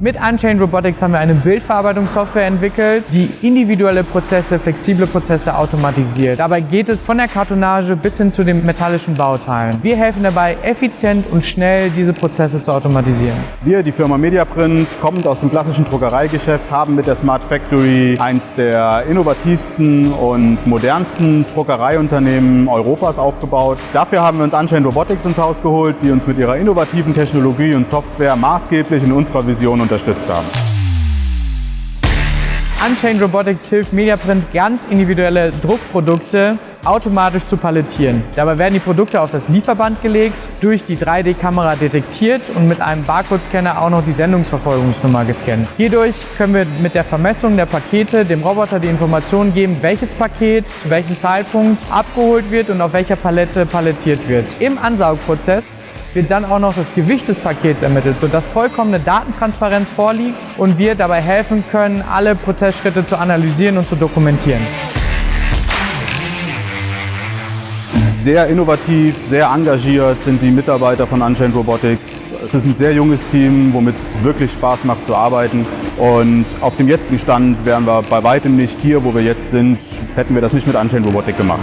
Mit Unchained Robotics haben wir eine Bildverarbeitungssoftware entwickelt, die individuelle Prozesse, flexible Prozesse automatisiert. Dabei geht es von der Kartonage bis hin zu den metallischen Bauteilen. Wir helfen dabei, effizient und schnell diese Prozesse zu automatisieren. Wir, die Firma Mediaprint, kommend aus dem klassischen Druckereigeschäft, haben mit der Smart Factory eins der innovativsten und modernsten Druckereiunternehmen Europas aufgebaut. Dafür haben wir uns Unchained Robotics ins Haus geholt, die uns mit ihrer innovativen Technologie und Software maßgeblich in unserer Vision unterstützt haben. Unchained Robotics hilft Mediaprint, ganz individuelle Druckprodukte automatisch zu palettieren. Dabei werden die Produkte auf das Lieferband gelegt, durch die 3D-Kamera detektiert und mit einem Barcode-Scanner auch noch die Sendungsverfolgungsnummer gescannt. Hierdurch können wir mit der Vermessung der Pakete dem Roboter die Informationen geben, welches Paket zu welchem Zeitpunkt abgeholt wird und auf welcher Palette palettiert wird. Im Ansaugprozess wird dann auch noch das Gewicht des Pakets ermittelt, sodass vollkommene Datentransparenz vorliegt und wir dabei helfen können, alle Prozessschritte zu analysieren und zu dokumentieren. Sehr innovativ, sehr engagiert sind die Mitarbeiter von Unchained Robotics. Es ist ein sehr junges Team, womit es wirklich Spaß macht zu arbeiten. Und auf dem jetzigen Stand wären wir bei weitem nicht hier, wo wir jetzt sind, hätten wir das nicht mit Unchained Robotics gemacht.